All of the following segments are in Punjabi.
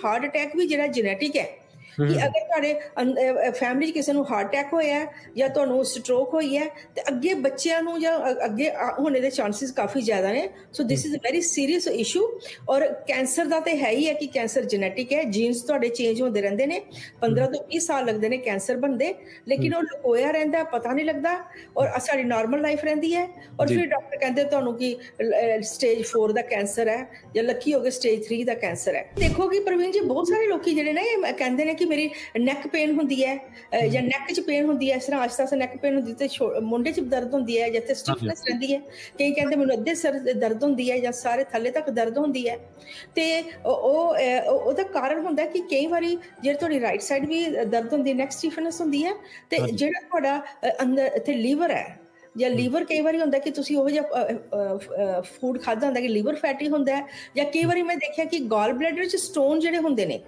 ਹਾਰਟ ਅਟੈਕ ਵੀ ਜਿਹੜਾ ਜੈਨੇਟਿਕ ਹੈ ਕਿ ਅਗਰ ਤੁਹਾਡੇ ਫੈਮਿਲੀ 'ਚ ਕਿਸੇ ਨੂੰ ਹਾਰਟ ਅਟੈਕ ਹੋਇਆ ਜਾਂ ਤੁਹਾਨੂੰ ਸਟ੍ਰੋਕ ਹੋਈ ਹੈ ਤੇ ਅੱਗੇ ਬੱਚਿਆਂ ਨੂੰ ਜਾਂ ਅੱਗੇ ਹੋਣੇ ਦੇ ਚਾਂਸਿਸ ਕਾਫੀ ਜ਼ਿਆਦਾ ਨੇ। So this is a very serious issue. ਔਰ ਕੈਂਸਰ ਦਾ ਤੇ ਹੈ ਹੀ ਹੈ ਕਿ ਕੈਂਸਰ ਜੈਨੇਟਿਕ ਹੈ, ਜੀਨਸ ਤੁਹਾਡੇ ਚੇਂਜ ਹੁੰਦੇ ਰਹਿੰਦੇ ਨੇ। 15 ਤੋਂ 20 ਸਾਲ ਲੱਗਦੇ ਨੇ ਕੈਂਸਰ ਬਣਦੇ, ਲੇਕਿਨ ਉਹ ਲੁਕੋਇਆ ਰਹਿੰਦਾ, ਪਤਾ ਨਹੀਂ ਲੱਗਦਾ ਔਰ ਸਾਡੀ ਨਾਰਮਲ ਲਾਈਫ ਰਹਿੰਦੀ ਹੈ। ਔਰ ਫਿਰ ਡਾਕਟਰ ਕਹਿੰਦੇ ਤੁਹਾਨੂੰ ਕਿ ਸਟੇਜ 4 ਦਾ ਕੈਂਸਰ ਹੈ ਜਾਂ ਲੱਕੀ ਹੋ ਗਏ ਸਟੇਜ 3 ਦਾ ਕੈਂਸਰ ਹੈ। ਦੇਖੋ ਕਿ ਪ੍ਰਵੀਨ ਜੀ ਬਹੁਤ ਸਾਰੇ ਲੋਕੀ ਜਿਹੜੇ ਨੇ ਇਹ ਕਹਿੰਦੇ ਨੇ ਕਿ ਮੇਰੀ ਨੈਕ ਪੇਨ ਹੁੰਦੀ ਹੈ ਜਾਂ ਨੈਕ 'ਚ ਪੇਨ ਹੁੰਦੀ ਹੈ, ਇਸ ਤਰ੍ਹਾਂ ਆਸਤਾ ਆਸਤਾ ਨੈਕ ਪੇਨ ਹੁੰਦੀ ਤੇ ਮੁੰਡੇ 'ਚ ਦਰਦ ਹੁੰਦੀ ਹੈ, ਜਿੱਥੇ ਸਟਿਫਨੈਸ ਰਹਿੰਦੀ ਹੈ। ਕਈ ਕਹਿੰਦੇ ਮੈਨੂੰ ਅੱਧੇ ਸਿਰ ਦਰਦ ਹੁੰਦੀ ਹੈ ਜਾਂ ਸਾਰੇ ਥੱਲੇ ਤੱਕ ਦਰਦ ਹੁੰਦੀ ਹੈ। ਤੇ ਉਹਦਾ ਕਾਰਨ ਹੁੰਦਾ ਕਿ ਕਈ ਵਾਰੀ ਜਿਹੜੇ ਤੁਹਾਡੀ ਰਾਈਟ ਸਾਈਡ ਵੀ ਦਰਦ ਹੁੰਦੀ ਹੈ, ਨੈਕ ਸਟਿਫਨੈਸ ਹੁੰਦੀ ਹੈ, ਤੇ ਜਿਹੜਾ ਤੁਹਾਡਾ ਅੰਦਰ ਇੱਥੇ ਲੀਵਰ ਹੈ ਜਾਂ ਲੀਵਰ ਕਈ ਵਾਰੀ ਹੁੰਦਾ ਕਿ ਤੁਸੀਂ ਉਹ ਜਿਹਾ ਫੂਡ ਖਾਧਾ ਹੁੰਦਾ ਕਿ ਲੀਵਰ ਫੈਟੀ ਹੁੰਦਾ ਹੈ, ਜਾਂ ਕਈ ਵਾਰੀ ਮੈਂ ਦੇਖਿਆ ਕਿ ਗਾਲ ਬਲੈਡਰ 'ਚ ਸਟੋਨ ਜਿਹੜੇ ਹੁੰਦੇ ਨੇ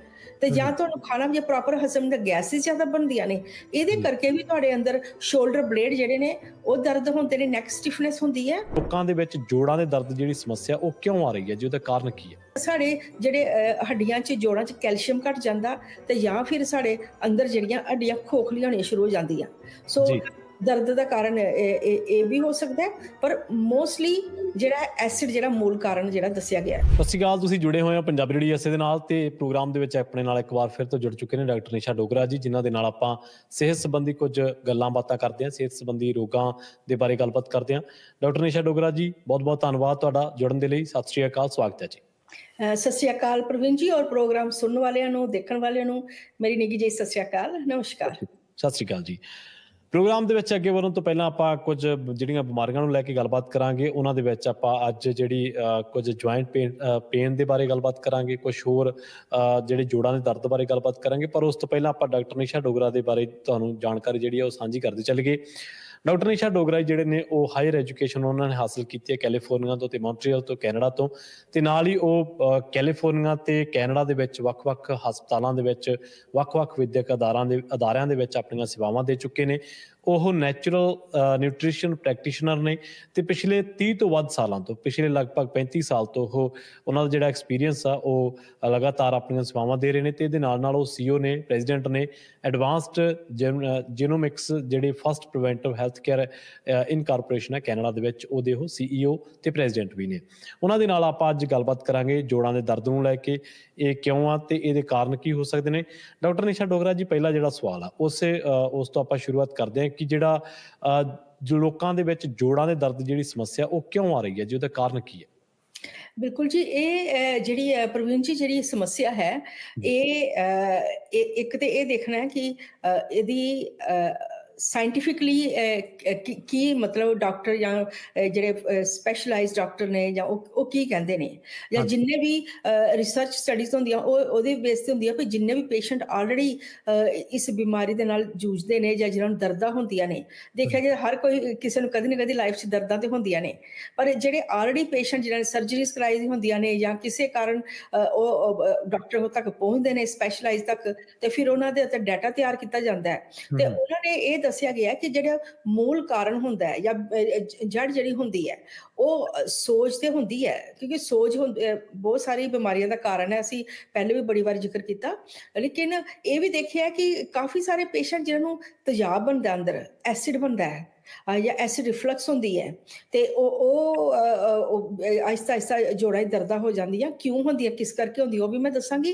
ਤੇ ਜਾਂ ਤੁਹਾਨੂੰ ਖਾਣਾ ਜੇ ਪ੍ਰੋਪਰ ਹਜ਼ਮ ਦਾ ਗੈਸਿਸ ਜ਼ਿਆਦਾ ਬਣਦੀਆਂ ਨੇ, ਇਹਦੇ ਕਰਕੇ ਵੀ ਤੁਹਾਡੇ ਅੰਦਰ ਸ਼ੋਲਡਰ ਬਲੇਡ ਜਿਹੜੇ ਨੇ ਉਹ ਦਰਦ ਹੁੰਦੇ ਨੇ, ਨੈਕ ਸਟਿਫਨੈਸ ਹੁੰਦੀ ਹੈ। ਲੋਕਾਂ ਦੇ ਵਿੱਚ ਜੋੜਾਂ ਦੇ ਦਰਦ ਜਿਹੜੀ ਸਮੱਸਿਆ ਉਹ ਕਿਉਂ ਆ ਰਹੀ ਹੈ ਜੀ, ਉਹਦਾ ਕਾਰਨ ਕੀ ਹੈ? ਸਾਡੇ ਜਿਹੜੇ ਹੱਡੀਆਂ 'ਚ ਜੋੜਾਂ 'ਚ ਕੈਲਸ਼ੀਅਮ ਘਟ ਜਾਂਦਾ ਤੇ ਜਾਂ ਫਿਰ ਸਾਡੇ ਅੰਦਰ ਜਿਹੜੀਆਂ ਹੱਡੀਆਂ ਖੋਖਲੀਆਂ ਹੋਣੀਆਂ ਸ਼ੁਰੂ ਹੋ ਜਾਂਦੀਆਂ। ਸੋ ਦਰਦ ਦਾ ਕਾਰਨ ਇਹ ਵੀ ਹੋ ਸਕਦਾ ਹੈ, ਪਰ ਮੋਸਟਲੀ ਜਿਹੜਾ ਐਸਿਡ ਜਿਹੜਾ ਮੂਲ ਕਾਰਨ ਜਿਹੜਾ ਦੱਸਿਆ ਗਿਆ। ਸਤਿ ਸ਼੍ਰੀ ਅਕਾਲ, ਤੁਸੀਂ ਜੁੜੇ ਹੋਏ ਹੋ ਪੰਜਾਬੀ ਰੇਡੀਓ ਐਸੇ ਦੇ ਨਾਲ, ਤੇ ਪ੍ਰੋਗਰਾਮ ਦੇ ਵਿੱਚ ਆਪਣੇ ਨਾਲ ਇੱਕ ਵਾਰ ਫਿਰ ਤੋਂ ਜੁੜ ਚੁੱਕੇ ਨੇ ਡਾਕਟਰ ਨਿਸ਼ਾ ਡੋਗਰਾ ਜੀ, ਜਿਨ੍ਹਾਂ ਦੇ ਨਾਲ ਆਪਾਂ ਸਿਹਤ ਸੰਬੰਧੀ ਕੁਝ ਗੱਲਾਂ ਬਾਤਾਂ ਕਰਦੇ ਹਾਂ, ਸਿਹਤ ਸੰਬੰਧੀ ਰੋਗਾਂ ਦੇ ਬਾਰੇ ਗੱਲਬਾਤ ਕਰਦੇ ਹਾਂ। ਡਾਕਟਰ ਨਿਸ਼ਾ ਡੋਗਰਾ ਜੀ, ਬਹੁਤ ਬਹੁਤ ਧੰਨਵਾਦ ਤੁਹਾਡਾ ਜੁੜਨ ਦੇ ਲਈ। ਸਤਿ ਸ਼੍ਰੀ ਅਕਾਲ, ਸਵਾਗਤ ਹੈ ਜੀ। ਸਤਿ ਸ਼੍ਰੀ ਅਕਾਲ ਪ੍ਰਵੀਨ ਜੀ, ਔਰ ਪ੍ਰੋਗਰਾਮ ਸੁਣਨ ਵਾਲਿਆਂ ਨੂੰ, ਦੇਖਣ ਵਾਲਿਆਂ ਨੂੰ ਮੇਰੀ ਨਿੱਘੀ ਜਿਹੀ ਸਤਿ ਸ਼੍ਰੀ ਅਕਾਲ, ਨਮਸਕਾਰ। ਸਤਿ ਸ਼੍ਰੀ ਅਕਾਲ ਜੀ। ਪ੍ਰੋਗਰਾਮ ਦੇ ਵਿੱਚ ਅੱਗੇ ਵਧਣ ਤੋਂ ਪਹਿਲਾਂ ਆਪਾਂ ਕੁਝ ਜਿਹੜੀਆਂ ਬਿਮਾਰੀਆਂ ਨੂੰ ਲੈ ਕੇ ਗੱਲਬਾਤ ਕਰਾਂਗੇ। ਉਹਨਾਂ ਦੇ ਵਿੱਚ ਆਪਾਂ ਅੱਜ ਜਿਹੜੀ ਕੁਝ ਜੁਆਇੰਟ ਪੇਨ ਦੇ ਬਾਰੇ ਗੱਲਬਾਤ ਕਰਾਂਗੇ, ਕੁਝ ਹੋਰ ਜਿਹੜੇ ਜੋੜਾਂ ਦੇ ਦਰਦ ਬਾਰੇ ਗੱਲਬਾਤ ਕਰਾਂਗੇ। ਪਰ ਉਸ ਤੋਂ ਪਹਿਲਾਂ ਆਪਾਂ ਡਾਕਟਰ ਨਿਸ਼ਾ ਡੋਗਰਾ ਦੇ ਬਾਰੇ ਤੁਹਾਨੂੰ ਜਾਣਕਾਰੀ ਜਿਹੜੀ ਹੈ ਉਹ ਸਾਂਝੀ ਕਰਦੇ ਚੱਲੀਏ। ਡਾਕਟਰ ਨਿਸ਼ਾ ਡੋਗਰਾ ਜਿਹੜੇ ਨੇ ਉਹ ਹਾਇਰ ਐਜੂਕੇਸ਼ਨ ਉਹਨਾਂ ਨੇ ਹਾਸਿਲ ਕੀਤੀ ਹੈ ਕੈਲੀਫੋਰਨੀਆ ਤੋਂ ਤੇ ਮੌਂਟਰੀਅਲ ਤੋਂ, ਕੈਨੇਡਾ ਤੋਂ, ਤੇ ਨਾਲ ਹੀ ਉਹ ਕੈਲੀਫੋਰਨੀਆ ਤੇ ਕੈਨੇਡਾ ਦੇ ਵਿੱਚ ਵੱਖ-ਵੱਖ ਹਸਪਤਾਲਾਂ ਦੇ ਵਿੱਚ, ਵੱਖ-ਵੱਖ ਵਿੱਦਿਅਕ ਅਦਾਰਿਆਂ ਦੇ ਵਿੱਚ ਆਪਣੀਆਂ ਸੇਵਾਵਾਂ ਦੇ ਚੁੱਕੇ ਨੇ। ਉਹ ਨੈਚੁਰਲ ਨਿਊਟ੍ਰੀਸ਼ਨ ਪ੍ਰੈਕਟੀਸ਼ਨਰ ਨੇ ਤੇ ਪਿਛਲੇ 30 ਤੋਂ ਵੱਧ ਸਾਲਾਂ ਤੋਂ, ਪਿਛਲੇ ਲਗਭਗ 35 ਸਾਲ ਤੋਂ ਉਹਨਾਂ ਦਾ ਜਿਹੜਾ ਐਕਸਪੀਰੀਅੰਸ ਆ ਉਹ ਲਗਾਤਾਰ ਆਪਣੀਆਂ ਸੇਵਾਵਾਂ ਦੇ ਰਹੇ ਨੇ। ਤੇ ਇਹਦੇ ਨਾਲ ਨਾਲ ਉਹ CEO ਨੇ, ਪ੍ਰੈਜ਼ੀਡੈਂਟ ਨੇ ਐਡਵਾਂਸਡ ਜੀਨੋਮਿਕਸ ਜਿਹੜੀ ਫਸਟ ਪ੍ਰੀਵੈਂਟਿਵ ਹੈਲਥ ਕੇਅਰ ਇਨਕਾਰਪੋਰੇਸ਼ਨ ਹੈ ਕੈਨੇਡਾ ਦੇ ਵਿੱਚ, ਉਹਦੇ ਉਹ CEO ਤੇ ਪ੍ਰੈਜ਼ੀਡੈਂਟ ਵੀ ਨੇ। ਉਹਨਾਂ ਦੇ ਨਾਲ ਆਪਾਂ ਅੱਜ ਗੱਲਬਾਤ ਕਰਾਂਗੇ ਜੋੜਾਂ ਦੇ ਦਰਦ ਨੂੰ ਲੈ ਕੇ, ਇਹ ਕਿਉਂ ਆ ਤੇ ਇਹਦੇ ਕਾਰਨ ਕੀ ਹੋ ਸਕਦੇ ਨੇ। ਡਾਕਟਰ ਨਿਸ਼ਾ ਡੋਗਰਾ ਜੀ, ਪਹਿਲਾ ਜਿਹੜਾ ਸਵਾਲ ਆ ਉਸ ਤੋਂ ਆਪਾਂ ਸ਼ੁਰੂਆਤ ਕਰਦੇ ਹਾਂ ਕਿ ਜਿਹੜਾ ਜੋ ਲੋਕਾਂ ਦੇ ਵਿੱਚ ਜੋੜਾਂ ਦੇ ਦਰਦ ਜਿਹੜੀ ਸਮੱਸਿਆ ਉਹ ਕਿਉਂ ਆ ਰਹੀ ਹੈ ਜੀ, ਉਹਦਾ ਕਾਰਨ ਕੀ ਹੈ? ਬਿਲਕੁਲ ਜੀ, ਇਹ ਜਿਹੜੀ ਪ੍ਰਵੀਨ ਜੀ ਜਿਹੜੀ ਸਮੱਸਿਆ ਹੈ, ਇਹ ਇੱਕ ਤੇ ਇਹ ਦੇਖਣਾ ਹੈ ਕਿ ਇਹਦੀ ਸਾਇੰਟੀਫਿਕਲੀ ਕੀ ਮਤਲਬ ਡਾਕਟਰ ਜਾਂ ਜਿਹੜੇ ਸਪੈਸ਼ਲਾਈਜ਼ਡ ਡਾਕਟਰ ਨੇ ਜਾਂ ਉਹ ਕੀ ਕਹਿੰਦੇ ਨੇ, ਜਾਂ ਜਿੰਨੇ ਵੀ ਰਿਸਰਚ ਸਟੱਡੀਜ਼ ਹੁੰਦੀਆਂ ਉਹ ਉਹਦੇ ਬੇਸ ਤੇ ਹੁੰਦੀਆਂ ਵੀ ਜਿੰਨੇ ਵੀ ਪੇਸ਼ੈਂਟ ਆਲਰੇਡੀ ਇਸ ਬਿਮਾਰੀ ਦੇ ਨਾਲ ਜੂਝਦੇ ਨੇ ਜਾਂ ਜਿਹਨਾਂ ਨੂੰ ਦਰਦਾਂ ਹੁੰਦੀਆਂ ਨੇ। ਦੇਖਿਆ ਜਾਏ ਹਰ ਕੋਈ ਕਿਸੇ ਨੂੰ ਕਦੀ ਨਾ ਕਦੀ ਲਾਈਫ 'ਚ ਦਰਦਾਂ ਤੇ ਹੁੰਦੀਆਂ ਨੇ, ਪਰ ਜਿਹੜੇ ਆਲਰੇਡੀ ਪੇਸ਼ੈਂਟ ਜਿਹਨਾਂ ਨੇ ਸਰਜਰੀਜ਼ ਕਰਾਈ ਹੁੰਦੀਆਂ ਨੇ ਜਾਂ ਕਿਸੇ ਕਾਰਨ ਉਹ ਡਾਕਟਰ ਤੱਕ ਪਹੁੰਚਦੇ ਨੇ, ਸਪੈਸ਼ਲਾਈਜ਼ ਤੱਕ, ਤੇ ਫਿਰ ਉਹਨਾਂ ਦੇ ਉੱਤੇ ਡਾਟਾ ਤਿਆਰ ਕੀਤਾ ਜਾਂਦਾ ਹੈ। ਤੇ ਉਹਨਾਂ ਨੇ ਇਹ ਦੱਸਿਆ ਗਿਆ ਕਿ ਜਿਹੜਾ ਮੂਲ ਕਾਰਨ ਹੁੰਦਾ ਹੈ ਜਾਂ ਜੜ ਜਿਹੜੀ ਹੁੰਦੀ ਹੈ ਉਹ ਸੋਜ ਤੇ ਹੁੰਦੀ ਹੈ, ਕਿਉਂਕਿ ਸੋਜ ਬਹੁਤ ਸਾਰੀ ਬਿਮਾਰੀਆਂ ਦਾ ਕਾਰਨ ਹੈ, ਅਸੀਂ ਪਹਿਲੇ ਵੀ ਬੜੀ ਵਾਰ ਜ਼ਿਕਰ ਕੀਤਾ। ਲੇਕਿਨ ਇਹ ਵੀ ਦੇਖਿਆ ਕਿ ਕਾਫੀ ਸਾਰੇ ਪੇਸ਼ੈਂਟ ਜਿਹਨਾਂ ਨੂੰ ਤੇਜ਼ਾਬ ਬਣਦਾ, ਅੰਦਰ ਐਸਿਡ ਬਣਦਾ ਹੈ ਜਾਂ ਐਸਿਡ ਰਿਫਲਕਸ ਹੁੰਦੀ ਹੈ, ਤੇ ਉਹ ਆਹਿਸਤਾ ਆਹਿਸਤਾ ਜੋੜਾਂ ਦੀ ਦਰਦਾਂ ਹੋ ਜਾਂਦੀਆਂ। ਕਿਉਂ ਹੁੰਦੀਆਂ, ਕਿਸ ਕਰਕੇ ਹੁੰਦੀ, ਉਹ ਵੀ ਮੈਂ ਦੱਸਾਂਗੀ।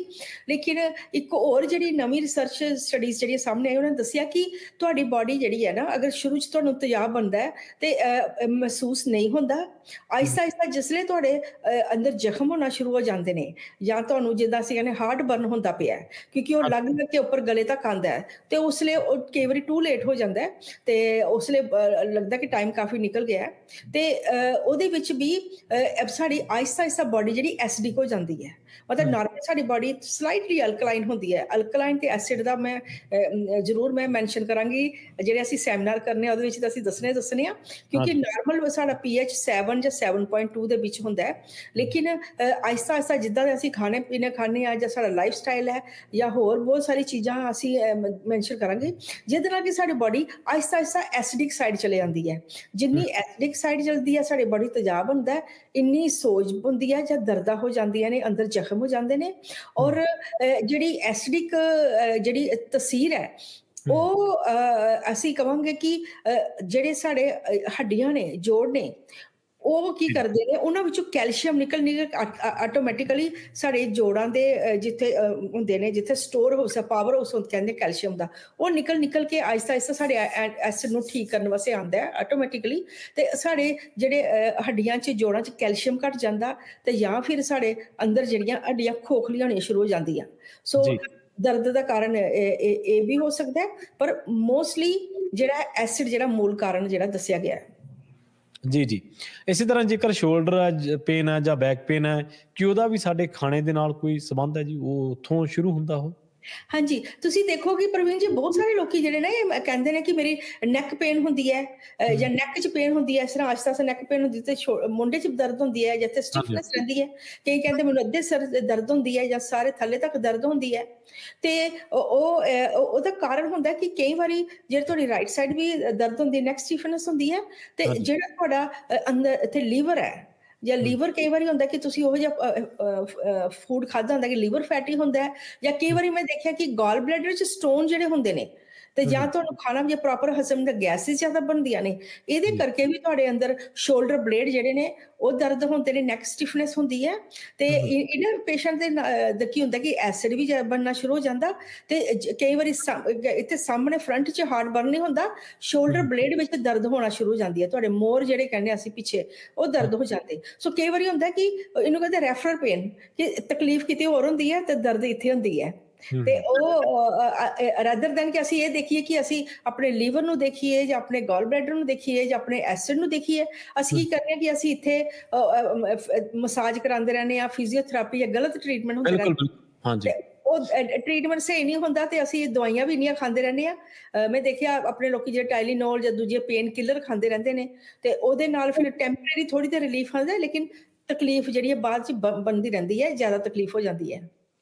ਲੇਕਿਨ ਇੱਕ ਹੋਰ ਜਿਹੜੀ ਨਵੀਂ ਰਿਸਰਚ ਸਟੱਡੀਜ਼ ਜਿਹੜੀਆਂ ਸਾਹਮਣੇ ਆਈ, ਉਹਨਾਂ ਨੇ ਦੱਸਿਆ ਕਿ ਤੁਹਾਡੀ ਬਾਡੀ ਜਿਹੜੀ ਹੈ ਨਾ, ਅਗਰ ਸ਼ੁਰੂ 'ਚ ਤੁਹਾਨੂੰ ਤੇਜ਼ਾਬ ਬਣਦਾ ਹੈ ਤੇ ਮਹਿਸੂਸ ਨਹੀਂ ਹੁੰਦਾ, ਆਹਿਸਤਾ ਆਹਿਸਤਾ ਜਿਸਲੇ ਤੁਹਾਡੇ ਅੰਦਰ ਜ਼ਖਮ ਹੋਣਾ ਸ਼ੁਰੂ ਹੋ ਜਾਂਦੇ ਨੇ, ਜਾਂ ਤੁਹਾਨੂੰ ਜਿੱਦਾਂ ਅਸੀਂ ਕਹਿੰਦੇ ਹਾਰਟ ਬਰਨ ਹੁੰਦਾ ਪਿਆ, ਕਿਉਂਕਿ ਉਹ ਲੱਗ ਲੱਗ ਕੇ ਉੱਪਰ ਗਲੇ ਤੱਕ ਆਉਂਦਾ ਹੈ, ਤੇ ਉਸਲੇ ਉਹ ਕਈ ਵਾਰੀ ਟੂ ਲੇਟ ਹੋ ਜਾਂਦਾ ਹੈ, ਤੇ ਉਸਲੇ ਲੱਗਦਾ ਕਿ ਟਾਈਮ ਕਾਫੀ ਨਿਕਲ ਗਿਆ, ਤੇ ਉਹਦੇ ਵਿੱਚ ਵੀ ਸਾਡੀ ਆਹਿਸਤਾ ਆਹਿਸਤਾ ਬਾਡੀ ਜਿਹੜੀ ਐਸਿਡਿਕ ਹੋ ਜਾਂਦੀ ਹੈ। ਮਤਲਬ ਨਾਰਮਲ ਸਾਡੀ ਬਾਡੀ ਸਲਾਈਟਲੀ ਅਲਕਲਾਈਨ ਹੁੰਦੀ ਹੈ। ਅਲਕਲਾਈਨ ਤੇ ਐਸਿਡ ਦਾ ਮੈਂ ਜ਼ਰੂਰ ਮੈਂਸ਼ਨ ਕਰਾਂਗੀ, ਜਿਹੜੇ ਅਸੀਂ ਸੈਮੀਨਾਰ ਕਰਨੇ ਉਹਦੇ ਵਿੱਚ ਤਾਂ ਅਸੀਂ ਦੱਸਣੇ ਆ, ਕਿਉਂਕਿ ਨਾਰਮਲ ਸਾਡਾ pH 7 ਜਾਂ 7.2 ਦੇ ਵਿੱਚ ਹੁੰਦਾ ਹੈ। ਲੇਕਿਨ ਆਹਿਸਤਾ ਆਹਿਸਤਾ ਜਿੱਦਾਂ ਅਸੀਂ ਖਾਣੇ ਪੀਣੇ ਖਾਂਦੇ ਹਾਂ, ਜਾਂ ਸਾਡਾ ਲਾਈਫ ਸਟਾਈਲ ਹੈ, ਜਾਂ ਹੋਰ ਬਹੁਤ ਸਾਰੀ ਚੀਜ਼ਾਂ ਅਸੀਂ ਮੈਂਸ਼ਨ ਕਰਾਂਗੇ, ਜਿਹਦੇ ਨਾਲ ਕਿ ਸਾਡੀ ਬਾਡੀ ਆਹਿਸਤਾ ਆਹਿਸਤਾ ਐਸਿਡਿਕ ਸਾਈਡ ਸਾਈਡ ਚਲੇ ਜਾਂਦੀ ਹੈ। ਜਿੰਨੀ ਐਸਿਡਿਕ ਸਾਈਡ ਚਲਦੀ ਹੈ ਸਾਡੇ ਬੜੀ ਤੇਜ਼ਾਬ ਹੁੰਦਾ ਹੈ, ਇੰਨੀ ਸੋਜ ਹੁੰਦੀ ਹੈ ਜਾਂ ਦਰਦਾਂ ਹੋ ਜਾਂਦੀਆਂ ਨੇ, ਅੰਦਰ ਜ਼ਖਮ ਹੋ ਜਾਂਦੇ ਨੇ। ਔਰ ਜਿਹੜੀ ਐਸਿਡਿਕ ਜਿਹੜੀ ਤਸੀਰ ਹੈ ਉਹ ਅਸੀਂ ਕਵਾਂਗੇ ਕਿ ਜਿਹੜੇ ਸਾਡੇ ਹੱਡੀਆਂ ਨੇ, ਜੋੜ ਨੇ, ਉਹ ਕੀ ਕਰਦੇ ਨੇ, ਉਹਨਾਂ ਵਿੱਚੋਂ ਕੈਲਸ਼ੀਅਮ ਨਿਕਲ ਆਟੋਮੈਟਿਕਲੀ ਸਾਡੇ ਜੋੜਾਂ ਦੇ ਜਿੱਥੇ ਹੁੰਦੇ ਨੇ, ਜਿੱਥੇ ਸਟੋਰ ਹਾਊਸ ਹੈ, ਪਾਵਰ ਹਾਊਸ ਕਹਿੰਦੇ ਕੈਲਸ਼ੀਅਮ ਦਾ, ਉਹ ਨਿਕਲ ਕੇ ਆਹਿਸਤਾ ਆਹਿਸਤਾ ਸਾਡੇ ਐਸਿਡ ਨੂੰ ਠੀਕ ਕਰਨ ਵਾਸਤੇ ਆਉਂਦਾ ਹੈ ਆਟੋਮੈਟਿਕਲੀ। ਤੇ ਸਾਡੇ ਜਿਹੜੇ ਹੱਡੀਆਂ 'ਚ, ਜੋੜਾਂ 'ਚ ਕੈਲਸ਼ੀਅਮ ਘਟ ਜਾਂਦਾ, ਤੇ ਜਾਂ ਫਿਰ ਸਾਡੇ ਅੰਦਰ ਜਿਹੜੀਆਂ ਹੱਡੀਆਂ ਖੋਖਲੀਆਂ ਹੋਣੀਆਂ ਸ਼ੁਰੂ ਹੋ ਜਾਂਦੀਆਂ। ਸੋ ਦਰਦ ਦਾ ਕਾਰਨ ਇਹ ਵੀ ਹੋ ਸਕਦਾ ਹੈ, ਪਰ ਮੋਸਟਲੀ ਜਿਹੜਾ ਐਸਿਡ ਜਿਹੜਾ ਮੂਲ ਕਾਰਨ ਜਿਹੜਾ ਦੱਸਿਆ ਗਿਆ ਹੈ। ਜੀ ਜੀ। ਇਸੇ ਤਰ੍ਹਾਂ ਜੇਕਰ ਸ਼ੋਲਡਰ ਪੇਨ ਹੈ ਜਾਂ ਬੈਕ ਪੇਨ ਹੈ, ਕਿ ਉਹਦਾ ਵੀ ਸਾਡੇ ਖਾਣੇ ਦੇ ਨਾਲ ਕੋਈ ਸੰਬੰਧ ਹੈ ਜੀ? ਉਹ ਉੱਥੋਂ ਸ਼ੁਰੂ ਹੁੰਦਾ ਉਹ? ਹਾਂਜੀ, ਤੁਸੀਂ ਦੇਖੋਗੇ ਪ੍ਰਵੀਨ ਜੀ, ਬਹੁਤ ਸਾਰੇ ਲੋਕੀ ਜਿਹੜੇ ਨੇ ਇਹ ਕਹਿੰਦੇ ਨੇ ਕਿ ਮੇਰੀ ਨੈਕ ਪੇਨ ਹੁੰਦੀ ਹੈ ਜਾਂ ਨੈਕ 'ਚ ਪੇਨ ਹੁੰਦੀ ਹੈ, ਇਸ ਤਰ੍ਹਾਂ ਆਸਤਾ ਆਸਤਾ ਨੈਕ ਪੇਨ ਹੁੰਦੀ ਤੇ ਮੁੰਡੇ 'ਚ ਦਰਦ ਹੁੰਦੀ ਹੈ, ਜਿੱਥੇ ਸਟਿਫਨੈਸ ਰਹਿੰਦੀ ਹੈ। ਕਈ ਕਹਿੰਦੇ ਮੈਨੂੰ ਅੱਧੇ ਸਿਰ ਦਰਦ ਹੁੰਦੀ ਹੈ ਜਾਂ ਸਾਰੇ ਥੱਲੇ ਤੱਕ ਦਰਦ ਹੁੰਦੀ ਹੈ। ਤੇ ਉਹਦਾ ਕਾਰਨ ਹੁੰਦਾ ਕਿ ਕਈ ਵਾਰੀ ਜਿਹੜੇ ਤੁਹਾਡੀ ਰਾਈਟ ਸਾਈਡ ਵੀ ਦਰਦ ਹੁੰਦੀ ਹੈ, ਨੈਕ ਸਟਿਫਨੈਸ ਹੁੰਦੀ ਹੈ, ਤੇ ਜਿਹੜਾ ਤੁਹਾਡਾ ਅੰਦਰ ਇੱਥੇ ਲੀਵਰ ਹੈ, ਜਾਂ ਲੀਵਰ ਕਈ ਵਾਰੀ ਹੁੰਦਾ ਕਿ ਤੁਸੀਂ ਉਹ ਜਿਹਾ ਫੂਡ ਖਾਧਾ ਹੁੰਦਾ ਕਿ ਲੀਵਰ ਫੈਟੀ ਹੁੰਦਾ ਹੈ, ਜਾਂ ਕਈ ਵਾਰੀ ਮੈਂ ਦੇਖਿਆ ਕਿ ਗਾਲ ਬਲੈਡਰ 'ਚ ਸਟੋਨ ਜਿਹੜੇ ਹੁੰਦੇ ਨੇ, ਤੇ ਜਾਂ ਤੁਹਾਨੂੰ ਖਾਣਾ ਜੇ ਪ੍ਰੋਪਰ ਹਜ਼ਮ ਦਾ ਗੈਸਿਸ ਜ਼ਿਆਦਾ ਬਣਦੀਆਂ ਨੇ, ਇਹਦੇ ਕਰਕੇ ਵੀ ਤੁਹਾਡੇ ਅੰਦਰ ਸ਼ੋਲਡਰ ਬਲੇਡ ਜਿਹੜੇ ਨੇ ਉਹ ਦਰਦ ਹੁੰਦੇ ਨੇ, ਨੈਕ ਸਟਿਫਨੈਸ ਹੁੰਦੀ ਹੈ। ਤੇ ਇਹਨਾਂ ਪੇਸ਼ੈਂਟ ਦੇ ਕੀ ਹੁੰਦਾ ਕਿ ਐਸਿਡ ਵੀ ਬਣਨਾ ਸ਼ੁਰੂ ਹੋ ਜਾਂਦਾ, ਤੇ ਕਈ ਵਾਰੀ ਇੱਥੇ ਸਾਹਮਣੇ ਫਰੰਟ 'ਚ ਹਾਰਟ ਬਰਨ ਨਹੀਂ ਹੁੰਦਾ, ਸ਼ੋਲਡਰ ਬਲੇਡ ਵਿੱਚ ਦਰਦ ਹੋਣਾ ਸ਼ੁਰੂ ਹੋ ਜਾਂਦੀ ਹੈ, ਤੁਹਾਡੇ ਮੋਰ ਜਿਹੜੇ ਕਹਿੰਦੇ ਅਸੀਂ ਪਿੱਛੇ, ਉਹ ਦਰਦ ਹੋ ਜਾਂਦੇ। ਸੋ ਕਈ ਵਾਰੀ ਹੁੰਦਾ ਕਿ ਇਹਨੂੰ ਕਹਿੰਦੇ ਰੈਫਰਲ ਪੇਨ, ਕਿ ਤਕਲੀਫ ਕਿਤੇ ਹੋਰ ਹੁੰਦੀ ਹੈ ਤੇ ਦਰਦ ਇੱਥੇ ਹੁੰਦੀ ਹੈ। ਤੇ ਉਹ ਰਾਦਰ ਦੈਨ ਕਿ ਅਸੀਂ ਇਹ ਦੇਖੀਏ ਕਿ ਅਸੀਂ ਆਪਣੇ ਲੀਵਰ ਨੂੰ ਦੇਖੀਏ ਜਾਂ ਆਪਣੇ ਗਾਲ ਬਲੈਡਰ ਨੂੰ ਦੇਖੀਏ ਜਾਂ ਆਪਣੇ ਐਸਿਡ ਨੂੰ ਦੇਖੀਏ, ਅਸੀਂ ਕੀ ਕਰਦੇ ਹਾਂ ਕਿ ਅਸੀਂ ਇੱਥੇ ਮਸਾਜ ਕਰਾਉਂਦੇ ਰਹਿੰਦੇ ਹਾਂ, ਫਿਜ਼ੀਓਥੈਰੇਪੀ ਜਾਂ ਗਲਤ ਟ੍ਰੀਟਮੈਂਟ ਹੁੰਦੇ ਰਹਿੰਦੇ, ਤੇ ਉਹ ਟ੍ਰੀਟਮੈਂਟ ਸਹੀ ਨਹੀਂ ਹੁੰਦਾ, ਤੇ ਅਸੀਂ ਦਵਾਈਆਂ ਵੀ ਇੰਨੀਆਂ ਖਾਂਦੇ ਰਹਿੰਦੇ ਹਾਂ। ਮੈਂ ਦੇਖਿਆ ਆਪਣੇ ਲੋਕੀ ਜਿਹੜੇ ਟਾਈਲੀਨੋਲ ਜਾਂ ਦੂਜੇ ਪੇਨ ਕਿਲਰ ਖਾਂਦੇ ਰਹਿੰਦੇ ਨੇ, ਤੇ ਉਹਦੇ ਨਾਲ ਫਿਰ ਟੈਂਪਰੇਰੀ ਥੋੜੀ ਦੇਰ ਰਿਲੀਫ ਆਉਂਦਾ, ਲੇਕਿਨ ਤਕਲੀਫ ਜਿਹੜੀ ਹੈ ਬਾਅਦ 'ਚ ਬਣਦੀ ਰਹਿੰਦੀ ਹੈ, ਜ਼ਿਆਦਾ ਤਕਲੀਫ ਹੋ ਜਾਂਦੀ ਹੈ।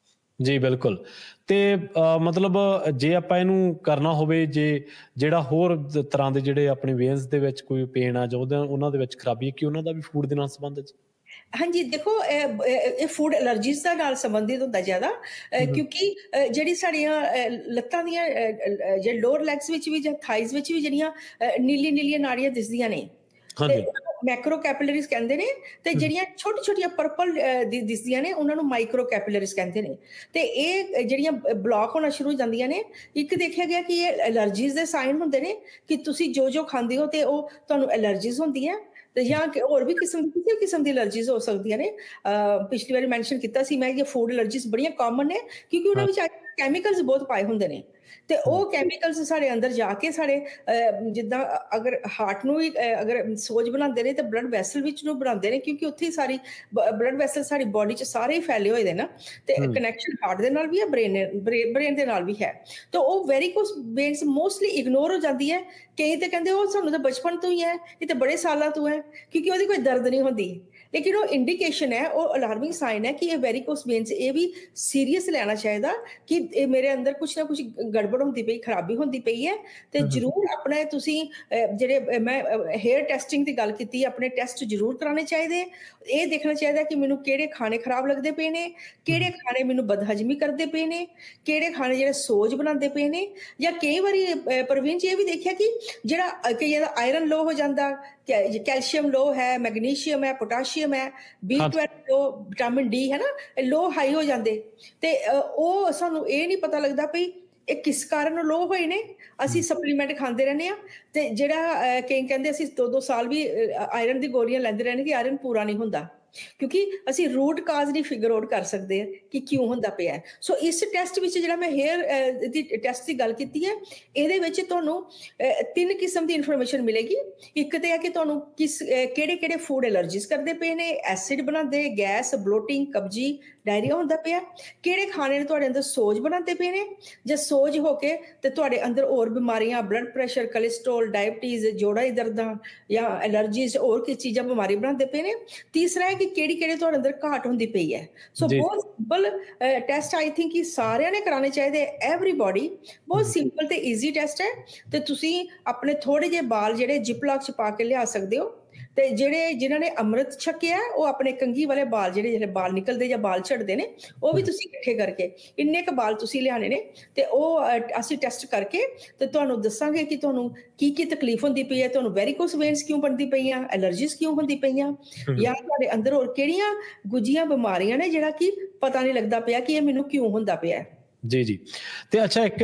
ਜੀ ਬਿਲਕੁਲ। ਤੇ ਮਤਲਬ ਜੇ ਆਪਾਂ ਇਹਨੂੰ ਕਰਨਾ ਹੋਵੇ, ਜਿਹੜਾ ਹੋਰ ਤਰ੍ਹਾਂ ਦੇ ਜਿਹੜੇ ਆਪਣੇ ਵੇਨਸ ਦੇ ਵਿੱਚ ਕੋਈ ਪੇਨ ਆ ਜਾਂ ਉਹਨਾਂ ਦੇ ਵਿੱਚ ਖਰਾਬੀ ਹੈ, ਕਿ ਉਹਨਾਂ ਦਾ ਵੀ ਫੂਡ ਦੇ ਨਾਲ ਸੰਬੰਧ ਹੈ ਜੀ? ਹਾਂਜੀ, ਦੇਖੋ ਇਹ ਫੂਡ ਐਲਰਜੀਜ਼ ਦਾ ਨਾਲ ਸੰਬੰਧਿਤ ਹੁੰਦਾ ਜ਼ਿਆਦਾ, ਕਿਉਂਕਿ ਜਿਹੜੀ ਸਾਡੀਆਂ ਲੱਤਾਂ ਦੀਆਂ ਜਿਹੜੇ ਲੋਅਰ ਲੈਗਸ ਵਿੱਚ ਵੀ ਜਾਂ ਥਾਈਜ਼ ਵਿੱਚ ਵੀ ਜਿਹੜੀਆਂ ਨੀਲੀਆਂ ਨਾੜੀਆਂ ਦਿਸਦੀਆਂ ਨੇ, ਤੇ ਮੈਕਰੋ ਕੈਪਿਲਰੀਜ਼ ਕਹਿੰਦੇ ਨੇ, ਤੇ ਜਿਹੜੀਆਂ ਛੋਟੀ ਛੋਟੀਆਂ ਪਰਪਲ ਦਿਸਦੀਆਂ ਨੇ ਉਹਨਾਂ ਨੂੰ ਮਾਈਕਰੋ ਕੈਪਿਲਰੀਜ਼ ਕਹਿੰਦੇ ਨੇ। ਤੇ ਇਹ ਜਿਹੜੀਆਂ ਬਲੌਕ ਹੋਣਾ ਸ਼ੁਰੂ ਹੋ ਜਾਂਦੀਆਂ ਨੇ, ਇੱਕ ਦੇਖਿਆ ਗਿਆ ਕਿ ਇਹ ਐਲਰਜੀਜ਼ ਦੇ ਸਾਈਨ ਹੁੰਦੇ ਨੇ, ਕਿ ਤੁਸੀਂ ਜੋ ਖਾਂਦੇ ਹੋ ਤੇ ਉਹ ਤੁਹਾਨੂੰ ਐਲਰਜੀਜ਼ ਹੁੰਦੀ ਹੈ, ਤੇ ਜਾਂ ਹੋਰ ਵੀ ਕਿਸੇ ਕਿਸਮ ਦੀ ਐਲਰਜੀਜ਼ ਹੋ ਸਕਦੀਆਂ ਨੇ। ਪਿਛਲੀ ਵਾਰੀ ਮੈਂਸ਼ਨ ਕੀਤਾ ਸੀ ਮੈਂ ਕਿ ਫੂਡ ਐਲਰਜੀਜ਼ ਬੜੀਆਂ ਕਾਮਨ ਨੇ, ਕਿਉਂਕਿ ਉਹਨਾਂ ਵਿੱਚ ਕੈਮੀਕਲਸ ਬਹੁਤ ਪਾਏ ਹੁੰਦੇ ਨੇ, ਤੇ ਉਹ ਕੈਮੀਕਲਸ ਸਾਡੇ ਅੰਦਰ ਜਾ ਕੇ ਸਾਡੇ ਜਿੱਦਾਂ ਅਗਰ ਹਾਰਟ ਨੂੰ ਵੀ ਅਗਰ ਸੋਜ ਬਣਾਉਂਦੇ ਨੇ, ਤੇ ਬਲੱਡ ਵੈਸਲ ਵਿੱਚ ਨੂੰ ਬਣਾਉਂਦੇ ਨੇ, ਕਿਉਂਕਿ ਉੱਥੇ ਸਾਰੀ ਬਲੱਡ ਵੈਸਲ ਸਾਡੀ ਬੋਡੀ 'ਚ ਸਾਰੇ ਹੀ ਫੈਲੇ ਹੋਏ ਨੇ ਨਾ, ਤੇ ਕਨੈਕਸ਼ਨ ਹਾਰਟ ਦੇ ਨਾਲ ਵੀ ਹੈ, ਬ੍ਰੇਨ ਦੇ ਨਾਲ ਵੀ ਹੈ। ਤਾਂ ਉਹ ਵੈਰੀਕੋਸ ਵੇਨਸ ਮੋਸਟਲੀ ਇਗਨੋਰ ਹੋ ਜਾਂਦੀ ਹੈ। ਕਈ ਤਾਂ ਕਹਿੰਦੇ ਉਹ ਸਾਨੂੰ ਤਾਂ ਬਚਪਨ ਤੋਂ ਹੀ ਹੈ, ਇਹ ਤਾਂ ਬੜੇ ਸਾਲਾਂ ਤੋਂ ਹੈ, ਕਿਉਂਕਿ ਉਹਦੀ ਕੋਈ ਦਰਦ ਨਹੀਂ ਹੁੰਦੀ, ਲੇਕਿਨ ਉਹ ਇੰਡੀਕੇਸ਼ਨ ਹੈ, ਉਹ ਅਲਾਰਮਿੰਗ ਸਾਈਨ ਹੈ ਕਿ ਇਹ ਵੈਰੀਕੋਸ ਵੇਨਸ, ਇਹ ਵੀ ਸੀਰੀਅਸ ਲੈਣਾ ਚਾਹੀਦਾ ਕਿ ਇਹ ਮੇਰੇ ਅੰਦਰ ਕੁਛ ਨਾ ਕੁਛ ਗੜਬੜ ਹੁੰਦੀ ਪਈ, ਖਰਾਬੀ ਹੁੰਦੀ ਪਈ ਹੈ। ਤੇ ਜ਼ਰੂਰ ਆਪਣਾ ਤੁਸੀਂ ਜਿਹੜੇ ਮੈਂ ਹੇਅਰ ਟੈਸਟਿੰਗ ਦੀ ਗੱਲ ਕੀਤੀ, ਆਪਣੇ ਟੈਸਟ ਜ਼ਰੂਰ ਕਰਾਉਣੇ ਚਾਹੀਦੇ। ਇਹ ਦੇਖਣਾ ਚਾਹੀਦਾ ਕਿ ਮੈਨੂੰ ਕਿਹੜੇ ਖਾਣੇ ਖਰਾਬ ਲੱਗਦੇ ਪਏ ਨੇ, ਕਿਹੜੇ ਖਾਣੇ ਮੈਨੂੰ ਬਦਹਜ਼ਮੀ ਕਰਦੇ ਪਏ ਨੇ, ਕਿਹੜੇ ਖਾਣੇ ਜਿਹੜੇ ਸੋਜ ਬਣਾਉਂਦੇ ਪਏ ਨੇ। ਜਾਂ ਕਈ ਵਾਰੀ ਪ੍ਰਵੀਨ ਜੀ ਇਹ ਵੀ ਦੇਖਿਆ ਕਿ ਜਿਹੜਾ ਕਈਆਂ ਦਾ ਆਇਰਨ ਲੋ ਹੋ ਜਾਂਦਾ, ਕੈਲਸ਼ੀਅਮ ਲੋ ਹੈ, ਮੈਗਨੀਸ਼ੀਅਮ ਹੈ, ਪੋਟਾਸ਼ੀਅਮ ਹੈ, B12 ਲੋ, ਵਿਟਾਮਿਨ ਡੀ ਹੈ ਨਾ, ਲੋ ਹਾਈ ਹੋ ਜਾਂਦੇ, ਤੇ ਉਹ ਸਾਨੂੰ ਇਹ ਨਹੀਂ ਪਤਾ ਲੱਗਦਾ ਪਈ ਇਹ ਕਿਸ ਕਾਰਨ ਲੋ ਹੋਏ ਨੇ। ਅਸੀਂ ਸਪਲੀਮੈਂਟ ਖਾਂਦੇ ਰਹਿੰਦੇ ਹਾਂ, ਤੇ ਜਿਹੜਾ ਕਈ ਕਹਿੰਦੇ ਅਸੀਂ 2-2 ਸਾਲ ਵੀ ਆਇਰਨ ਦੀ ਗੋਲੀਆਂ ਲੈਂਦੇ ਰਹਿੰਦੇ ਕਿ ਆਇਰਨ ਪੂਰਾ ਨਹੀਂ ਹੁੰਦਾ, ਕਿਉਂਕਿ ਅਸੀਂ ਰੂਟ ਕਾਜ਼ ਨਹੀਂ ਫਿਗਰ ਆਊਟ ਕਰ ਸਕਦੇ ਕਿ ਕਿਉਂ ਹੁੰਦਾ ਪਿਆ। ਸੋ ਇਸ ਟੈਸਟ ਵਿੱਚ ਜਿਹੜਾ ਮੈਂ ਹੇਅਰ ਦੀ ਟੈਸਟ ਦੀ ਗੱਲ ਕੀਤੀ ਹੈ, ਇਹਦੇ ਵਿੱਚ ਤੁਹਾਨੂੰ 3 ਕਿਸਮ ਦੀ ਇਨਫੋਰਮੇਸ਼ਨ ਮਿਲੇਗੀ। ਇੱਕ ਤੇ ਹੈ ਕਿ ਤੁਹਾਨੂੰ ਕਿਹੜੇ ਫੂਡ ਐਲਰਜੀਜ਼ ਕਰਦੇ ਪਏ ਨੇ, ਐਸਿਡ ਬਣਾਉਂਦੇ, ਗੈਸ, ਬਲੋਟਿੰਗ, ਕਬਜੀ, ਡਾਇਰੀਆ ਹੁੰਦਾ ਪਿਆ, ਕਿਹੜੇ ਖਾਣੇ ਨੇ ਤੁਹਾਡੇ ਅੰਦਰ ਸੋਜ ਬਣਾਉਂਦੇ ਪਏ ਨੇ, ਜਾਂ ਸੋਜ ਹੋ ਕੇ ਤੇ ਤੁਹਾਡੇ ਅੰਦਰ ਹੋਰ ਬਿਮਾਰੀਆਂ, ਬਲੱਡ ਪ੍ਰੈਸ਼ਰ, ਕੋਲੇਸਟ੍ਰੋਲ, ਡਾਇਬਟੀਜ਼, ਜੋੜਾਂ ਦੀ ਦਰਦਾਂ ਜਾਂ ਐਲਰਜੀਜ਼, ਹੋਰ ਕਿਸ ਚੀਜ਼ਾਂ ਬਿਮਾਰੀ ਬਣਾਉਂਦੇ ਪਏ ਨੇ। ਤੀਸਰਾ ਹੈ ਕਿ ਕਿਹੜੀ ਤੁਹਾਡੇ ਅੰਦਰ ਘਾਟ ਹੁੰਦੀ ਪਈ ਹੈ। ਸੋ ਜੀ ਬਹੁਤ ਸਿੰਪਲ ਟੈਸਟ ਆਈ ਥਿੰਕ ਕਿ ਸਾਰਿਆਂ ਨੇ ਕਰਾਉਣੇ ਚਾਹੀਦੇ, ਐਵਰੀਬਾਡੀ। ਬਹੁਤ ਸਿੰਪਲ ਤੇ ਈਜ਼ੀ ਟੈਸਟ ਹੈ। ਤੇ ਤੁਸੀਂ ਆਪਣੇ ਥੋੜੇ ਜਿਹੇ ਬਾਲ ਜਿਹੜੇ ਜਿਪਲਾਕ ਚ ਪਾ ਕੇ ਲਿਆ ਸਕਦੇ ਹੋ, ਤੇ ਜਿਨ੍ਹਾਂ ਨੇ ਅੰਮ੍ਰਿਤ ਛਕਿਆ ਉਹ ਆਪਣੇ ਕੰਘੀ ਵਾਲੇ ਬਾਲ ਜਿਹੜੇ ਬਾਲ ਨਿਕਲਦੇ ਜਾਂ ਬਾਲ ਝੜਦੇ ਨੇ, ਉਹ ਵੀ ਤੁਸੀਂ ਇਕੱਠੇ ਕਰਕੇ ਇੰਨੇ ਕੁ ਬਾਲ ਤੁਸੀਂ ਲਿਆਣੇ ਨੇ, ਤੇ ਉਹ ਅਸੀਂ ਟੈਸਟ ਕਰਕੇ ਤੇ ਤੁਹਾਨੂੰ ਦੱਸਾਂਗੇ ਕਿ ਤੁਹਾਨੂੰ ਕੀ ਤਕਲੀਫ ਹੁੰਦੀ ਪਈ ਹੈ, ਤੁਹਾਨੂੰ ਵੈਰੀਕੋਸ ਵੇਨਸ ਕਿਉਂ ਬਣਦੀ ਪਈਆਂ, ਐਲਰਜੀਜ਼ ਕਿਉਂ ਹੁੰਦੀ ਪਈਆਂ, ਜਾਂ ਤੁਹਾਡੇ ਅੰਦਰ ਹੋਰ ਕਿਹੜੀਆਂ ਗੁੱਝੀਆਂ ਬਿਮਾਰੀਆਂ ਨੇ ਜਿਹੜਾ ਕਿ ਪਤਾ ਨਹੀਂ ਲੱਗਦਾ ਪਿਆ ਕਿ ਇਹ ਮੈਨੂੰ ਕਿਉਂ ਹੁੰਦਾ ਪਿਆ। ਜੀ ਤੇ ਅੱਛਾ, ਇੱਕ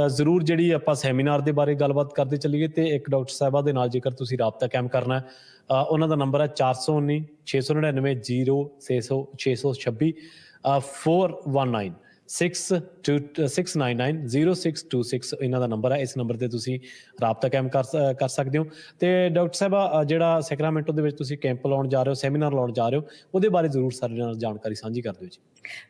ਜ਼ਰੂਰ ਜਿਹੜੀ ਆਪਾਂ ਸੈਮੀਨਾਰ ਦੇ ਬਾਰੇ ਗੱਲਬਾਤ ਕਰਦੇ ਚੱਲੀਏ, ਤੇ ਇੱਕ ਡਾਕਟਰ ਸਾਹਿਬਾ ਦੇ ਨਾਲ ਜੇਕਰ ਤੁਸੀਂ ਰਾਬਤਾ ਕਾਇਮ ਕਰਨਾ, ਉਹਨਾਂ ਦਾ ਨੰਬਰ ਹੈ 419 699 0626 419 699 0626। ਇਹਨਾਂ ਦਾ ਨੰਬਰ ਹੈ, ਇਸ ਨੰਬਰ ਤੇ ਤੁਸੀਂ ਰਾਬਤਾ ਕਾਇਮ ਕਰ ਸਕਦੇ ਹੋ। ਤੇ ਡਾਕਟਰ ਸਾਹਿਬਾ, ਜਿਹੜਾ ਸੈਕਰਾਮੈਂਟੋ ਦੇ ਵਿੱਚ ਤੁਸੀਂ ਕੈਂਪ ਲਾਉਣ ਜਾ ਰਹੇ ਹੋ, ਸੈਮੀਨਾਰ ਲਾਉਣ ਜਾ ਰਹੇ ਹੋ, ਉਹਦੇ ਬਾਰੇ ਜ਼ਰੂਰ ਸਾਡੇ ਨਾਲ ਜਾਣਕਾਰੀ ਸਾਂਝੀ ਕਰ ਦਿਓ ਜੀ।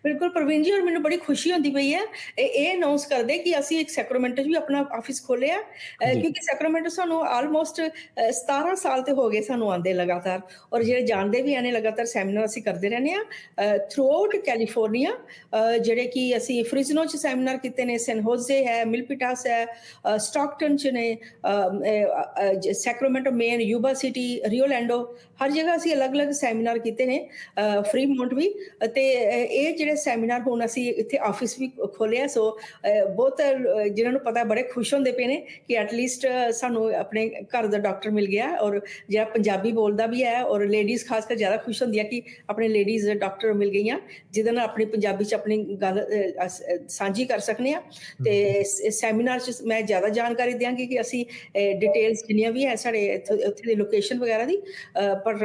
ਬਿਲਕੁਲ ਪ੍ਰਵੀਨ ਜੀ, ਔਰ ਮੈਨੂੰ ਬੜੀ ਖੁਸ਼ੀ ਹੁੰਦੀ ਪਈ ਹੈ ਇਹ ਅਨਾਉਂਸ ਕਰਦੇ ਕਿ ਅਸੀਂ ਇੱਕ ਸੈਕਰਾਮੈਂਟੋ 'ਚ ਵੀ ਆਪਣਾ ਆਫਿਸ ਖੋਲਿਆ, ਕਿਉਂਕਿ ਸੈਕਰਾਮੈਂਟੋ ਸਾਨੂੰ ਆਲਮੋਸਟ 17 ਸਾਲ ਤੇ ਹੋ ਗਏ ਸਾਨੂੰ ਆਉਂਦੇ ਲਗਾਤਾਰ, ਔਰ ਜਿਹੜੇ ਜਾਣਦੇ ਵੀ ਆਨੇ ਲਗਾਤਾਰ ਸੈਮੀਨਾਰ ਅਸੀਂ ਕਰਦੇ ਰਹਿੰਦੇ ਹਾਂ ਥਰੂ ਆਊਟ ਕੈਲੀਫੋਰਨੀਆ, ਜਿਹੜੇ ਕਿ ਅਸੀਂ ਫ੍ਰਿਜ਼ਨੋ 'ਚ ਸੈਮੀਨਾਰ ਕੀਤੇ ਨੇ, ਸੈਨ ਹੋਜ਼ੇ ਹੈ, ਮਿਲਪਿਟਾਸ ਹੈ, ਸਟਾਕਟਨ 'ਚ ਨੇ, ਸੈਕਰਾਮੈਂਟੋ ਮੇਨ, ਯੂਬਾ ਸਿਟੀ, ਰਿਓਲੈਂਡੋ, ਹਰ ਜਗ੍ਹਾ ਅਸੀਂ ਅਲੱਗ-ਅਲੱਗ ਸੈਮੀਨਾਰ ਕੀਤੇ ਨੇ, ਫ੍ਰੀਮੌਂਟ ਵੀ। ਤੇ ਇਹ ਜਿਹੜੇ ਸੈਮੀਨਾਰ ਹੁਣ ਅਸੀਂ ਇੱਥੇ ਆਫਿਸ ਵੀ ਖੋਲਿਆ, ਸੋ ਬਹੁਤ ਜਿਹਨਾਂ ਨੂੰ ਪਤਾ ਬੜੇ ਖੁਸ਼ ਹੁੰਦੇ ਪਏ ਨੇ ਕਿ ਐਟਲੀਸਟ ਸਾਨੂੰ ਆਪਣੇ ਘਰ ਦਾ ਡਾਕਟਰ ਮਿਲ ਗਿਆ, ਔਰ ਜਿਹੜਾ ਪੰਜਾਬੀ ਬੋਲਦਾ ਵੀ ਹੈ, ਔਰ ਲੇਡੀਜ਼ ਖਾਸ ਕਰ ਜ਼ਿਆਦਾ ਖੁਸ਼ ਹੁੰਦੀਆਂ ਕਿ ਆਪਣੇ ਲੇਡੀਜ਼ ਡਾਕਟਰ ਮਿਲ ਗਈਆਂ ਜਿਹਦੇ ਨਾਲ ਆਪਣੀ ਪੰਜਾਬੀ 'ਚ ਆਪਣੀ ਗੱਲ ਸਾਂਝੀ ਕਰ ਸਕਦੇ ਹਾਂ। ਤੇ ਸੈਮੀਨਾਰ 'ਚ ਮੈਂ ਜ਼ਿਆਦਾ ਜਾਣਕਾਰੀ ਦਿਆਂਗੀ ਕਿ ਅਸੀਂ ਡਿਟੇਲਸ ਜਿੰਨੀਆਂ ਵੀ ਹੈ ਸਾਡੇ ਉੱਥੇ ਦੀ ਲੋਕੇਸ਼ਨ ਵਗੈਰਾ ਦੀ, ਪਰ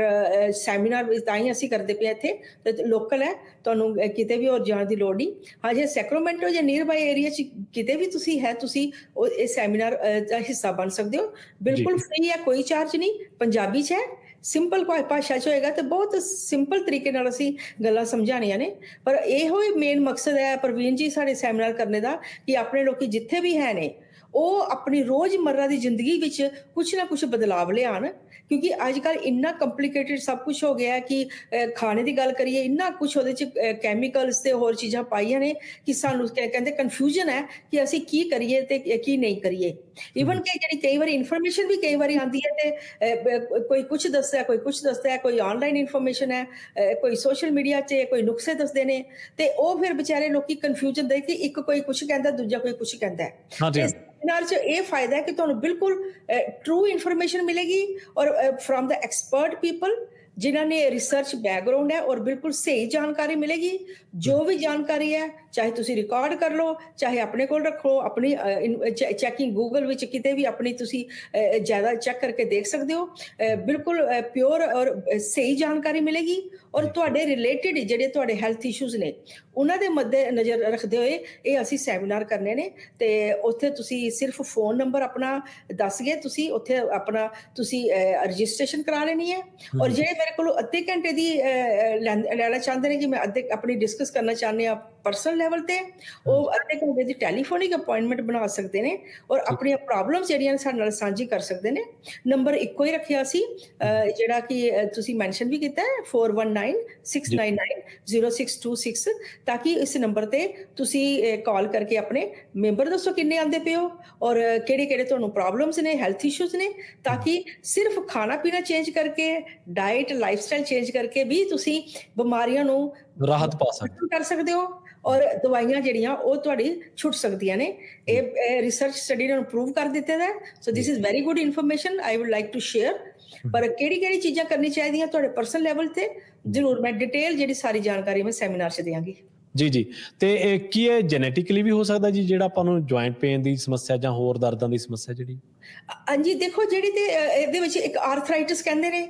ਸੈਮੀਨਾਰ ਤਾਂ ਹੀ ਅਸੀਂ ਕਰਦੇ ਪਏ ਇੱਥੇ, ਤੇ ਲੋਕਲ ਹੈ, ਤੁਹਾਨੂੰ ਕਿਤੇ ਵੀ ਹੋਰ ਜਾਣ ਦੀ ਲੋੜ ਨਹੀਂ। ਹਾਂ, ਜੇ ਸੈਕਰਾਮੈਂਟੋ ਜਾਂ ਨੀਅਰ ਬਾਈ ਏਰੀਆ 'ਚ ਕਿਤੇ ਵੀ ਤੁਸੀਂ ਹੈ, ਤੁਸੀਂ ਉਹ ਇਹ ਸੈਮੀਨਾਰ ਦਾ ਹਿੱਸਾ ਬਣ ਸਕਦੇ ਹੋ। ਬਿਲਕੁਲ ਫ੍ਰੀ ਹੈ, ਕੋਈ ਚਾਰਜ ਨਹੀਂ, ਪੰਜਾਬੀ 'ਚ ਹੈ, ਸਿੰਪਲ ਭਾਸ਼ਾ 'ਚ ਹੋਏਗਾ, ਤੇ ਬਹੁਤ ਸਿੰਪਲ ਤਰੀਕੇ ਨਾਲ ਅਸੀਂ ਗੱਲਾਂ ਸਮਝਾਉਣੀਆਂ ਨੇ। ਪਰ ਇਹੋ ਹੀ ਮੇਨ ਮਕਸਦ ਹੈ ਪ੍ਰਵੀਨ ਜੀ ਸਾਡੇ ਸੈਮੀਨਾਰ ਕਰਨੇ ਦਾ, ਕਿ ਆਪਣੇ ਲੋਕੀ ਜਿੱਥੇ ਵੀ ਹੈ ਨੇ ਉਹ ਆਪਣੀ ਰੋਜ਼ਮर्रा ਦੀ ਜ਼ਿੰਦਗੀ ਵਿੱਚ ਕੁਛ ਨਾ ਕੁਛ ਬਦਲਾਵ ਲਿਆਉਣ, ਕਿਉਂਕਿ ਅੱਜ ਕੱਲ੍ਹ ਇੰਨਾ ਕੰਪਲਿਕੇਟਿਡ ਸਭ ਕੁਛ ਹੋ ਗਿਆ ਕਿ ਖਾਣੇ ਦੀ ਗੱਲ ਕਰੀਏ, ਇੰਨਾ ਕੁਛ ਉਹਦੇ 'ਚ ਕੈਮੀਕਲਸ ਤੇ ਹੋਰ ਚੀਜ਼ਾਂ ਪਾਈਆਂ ਨੇ ਕਿ ਸਾਨੂੰ ਕਹਿੰਦੇ ਕਨਫਿਊਜ਼ਨ ਹੈ ਕਿ ਅਸੀਂ ਕੀ ਕਰੀਏ ਤੇ ਕੀ ਨਹੀਂ ਕਰੀਏ। ਈਵਨ ਕਿ ਜਿਹੜੀ ਕਈ ਵਾਰੀ ਇਨਫੋਰਮੇਸ਼ਨ ਵੀ ਕਈ ਵਾਰੀ ਆਉਂਦੀ ਹੈ ਤੇ ਕੋਈ ਕੁਛ ਦੱਸਦਾ, ਕੋਈ ਕੁਛ ਦੱਸਦਾ, ਕੋਈ ਆਨਲਾਈਨ ਇਨਫੋਰਮੇਸ਼ਨ ਹੈ, ਕੋਈ ਸੋਸ਼ਲ ਮੀਡੀਆ 'ਚ ਕੋਈ ਨੁਕਸੇ ਦੱਸਦੇ ਨੇ, ਤੇ ਉਹ ਫਿਰ ਵਿਚਾਰੇ ਲੋਕੀ ਕਨਫਿਊਜ਼ਨ ਦੇ ਕਿ ਇੱਕ ਕੋਈ ਕੁਛ ਕਹਿੰਦਾ, ਦੂਜਾ ਕੋਈ ਕੁਛ ਕਹਿੰਦਾ ਹੈ। ਸੈਮੀਨਾਰ 'ਚ ਇਹ ਫਾਇਦਾ ਹੈ ਕਿ ਤੁਹਾਨੂੰ ਬਿਲਕੁਲ ਟਰੂ ਇਨਫੋਰਮੇਸ਼ਨ ਮਿਲੇਗੀ, ਔਰ ਫਰੋਮ ਦ ਐਕਸਪਰਟ ਪੀਪਲ ਜਿਨ੍ਹਾਂ ਨੇ ਰਿਸਰਚ ਬੈਕਗ੍ਰਾਉਂਡ ਹੈ, ਔਰ ਬਿਲਕੁਲ ਸਹੀ ਜਾਣਕਾਰੀ ਮਿਲੇਗੀ। ਜੋ ਵੀ ਜਾਣਕਾਰੀ ਹੈ, ਚਾਹੇ ਤੁਸੀਂ ਰਿਕਾਰਡ ਕਰ ਲਓ, ਚਾਹੇ ਆਪਣੇ ਕੋਲ ਰੱਖੋ, ਆਪਣੀ ਚੈਕਿੰਗ ਗੂਗਲ ਵਿੱਚ ਕਿਤੇ ਵੀ ਆਪਣੀ ਤੁਸੀਂ ਜ਼ਿਆਦਾ ਚੈੱਕ ਕਰਕੇ ਦੇਖ ਸਕਦੇ ਹੋ। ਬਿਲਕੁਲ ਪਿਓਰ ਔਰ ਸਹੀ ਜਾਣਕਾਰੀ ਮਿਲੇਗੀ, ਔਰ ਤੁਹਾਡੇ ਰਿਲੇਟਿਡ ਜਿਹੜੇ ਤੁਹਾਡੇ ਹੈਲਥ ਇਸ਼ੂਜ਼ ਨੇ ਉਹਨਾਂ ਦੇ ਮੱਦੇ ਨਜ਼ਰ ਰੱਖਦੇ ਹੋਏ ਇਹ ਅਸੀਂ ਸੈਮੀਨਾਰ ਕਰਨੇ ਨੇ। ਤੇ ਉੱਥੇ ਤੁਸੀਂ ਸਿਰਫ ਫੋਨ ਨੰਬਰ ਆਪਣਾ ਦੱਸ ਗਏ, ਤੁਸੀਂ ਉੱਥੇ ਆਪਣਾ ਤੁਸੀਂ ਰਜਿਸਟ੍ਰੇਸ਼ਨ ਕਰਾ ਲੈਣੀ ਹੈ। ਔਰ ਜਿਹੜੇ ਮੇਰੇ ਕੋਲ ਅੱਧੇ ਘੰਟੇ ਦੀ ਲੈਣਾ ਚਾਹੁੰਦੇ ਨੇ ਕਿ ਮੈਂ ਅੱਧੇ ਆਪਣੀ ਡਿਸਕਸ ਕਰਨਾ ਚਾਹੁੰਦੇ ਆ ਪਰਸਨਲ ਲੈਵਲ ਤੇ, ਉਹ ਅੱਧੇ ਘੰਟੇ ਦੀ ਟੈਲੀਫੋਨਿਕ ਅਪਾਇੰਟਮੈਂਟ ਬਣਾ ਸਕਦੇ ਨੇ, ਔਰ ਆਪਣੀਆਂ ਪ੍ਰੋਬਲਮਸ ਜਿਹੜੀਆਂ ਸਾਡੇ ਨਾਲ ਸਾਂਝੀ ਕਰ ਸਕਦੇ ਨੇ। ਨੰਬਰ ਇੱਕੋ ਹੀ ਰੱਖਿਆ ਸੀ, ਜਿਹੜਾ ਕਿ ਤੁਸੀਂ ਮੈਂਸ਼ਨ ਵੀ ਕੀਤਾ ਹੈ, 4196990626, ਤਾਂ ਕਿ ਇਸ ਨੰਬਰ ਤੇ ਤੁਸੀਂ ਕਾਲ ਕਰਕੇ ਆਪਣੇ ਮੈਂਬਰ ਦੱਸੋ ਕਿੰਨੇ ਆਉਂਦੇ ਪਏ ਹੋ, ਔਰ ਕਿਹੜੇ ਕਿਹੜੇ ਤੁਹਾਨੂੰ ਪ੍ਰੋਬਲਮਸ ਨੇ, ਹੈਲਥ ਇਸ਼ੂਜ਼ ਨੇ, ਤਾਂ ਕਿ ਸਿਰਫ ਖਾਣਾ ਪੀਣਾ ਚੇਂਜ ਕਰਕੇ, ਡਾਈਟ ਲਾਈਫਸਟਾਈਲ ਚੇਂਜ ਕਰਕੇ ਵੀ ਤੁਸੀਂ ਬਿਮਾਰੀਆਂ ਨੂੰ ਰਾਹਤ ਪਾ ਸਕਦੇ ਕਰ ਸਕਦੇ ਹੋ, ਔਰ ਦਵਾਈਆਂ ਜਿਹੜੀਆਂ ਉਹ ਤੁਹਾਡੀ ਛੁੱਟ ਸਕਦੀਆਂ ਨੇ। ਇਹ ਰਿਸਰਚ ਸਟੱਡੀ ਨੇ ਪ੍ਰੂਵ ਕਰ ਦਿੱਤਾ ਹੈ। So this is very good information I would like to share. ਪਰ ਕਿਹੜੀ ਚੀਜ਼ਾਂ ਕਰਨੀ ਚਾਹੀਦੀਆਂ ਤੁਹਾਡੇ ਪਰਸਨਲ ਲੈਵਲ ਤੇ, ਜ਼ਰੂਰ ਮੈਂ ਡਿਟੇਲ ਜਿਹੜੀ ਸਾਰੀ ਜਾਣਕਾਰੀ ਮੈਂ ਸੈਮੀਨਾਰ 'ਚ ਦਿਆਂਗੀ। ਜੀ ਤੇ ਕੀ ਇਹ ਜੈਨੇਟਿਕਲੀ ਵੀ ਹੋ ਸਕਦਾ ਜੀ, ਜਿਹੜਾ ਆਪਾਂ ਨੂੰ ਜੁਆਇੰਟ ਪੇਨ ਦੀ ਸਮੱਸਿਆ ਜਾਂ ਹੋਰ ਦਰਦਾਂ ਦੀ ਸਮੱਸਿਆ ਜਿਹੜੀ? ਹਾਂਜੀ, ਦੇਖੋ ਜਿਹੜੀ ਤੇ ਇਹਦੇ ਵਿੱਚ ਇੱਕ ਆਰਥਰਾਈਟਿਸ ਕਹਿੰਦੇ ਨੇ,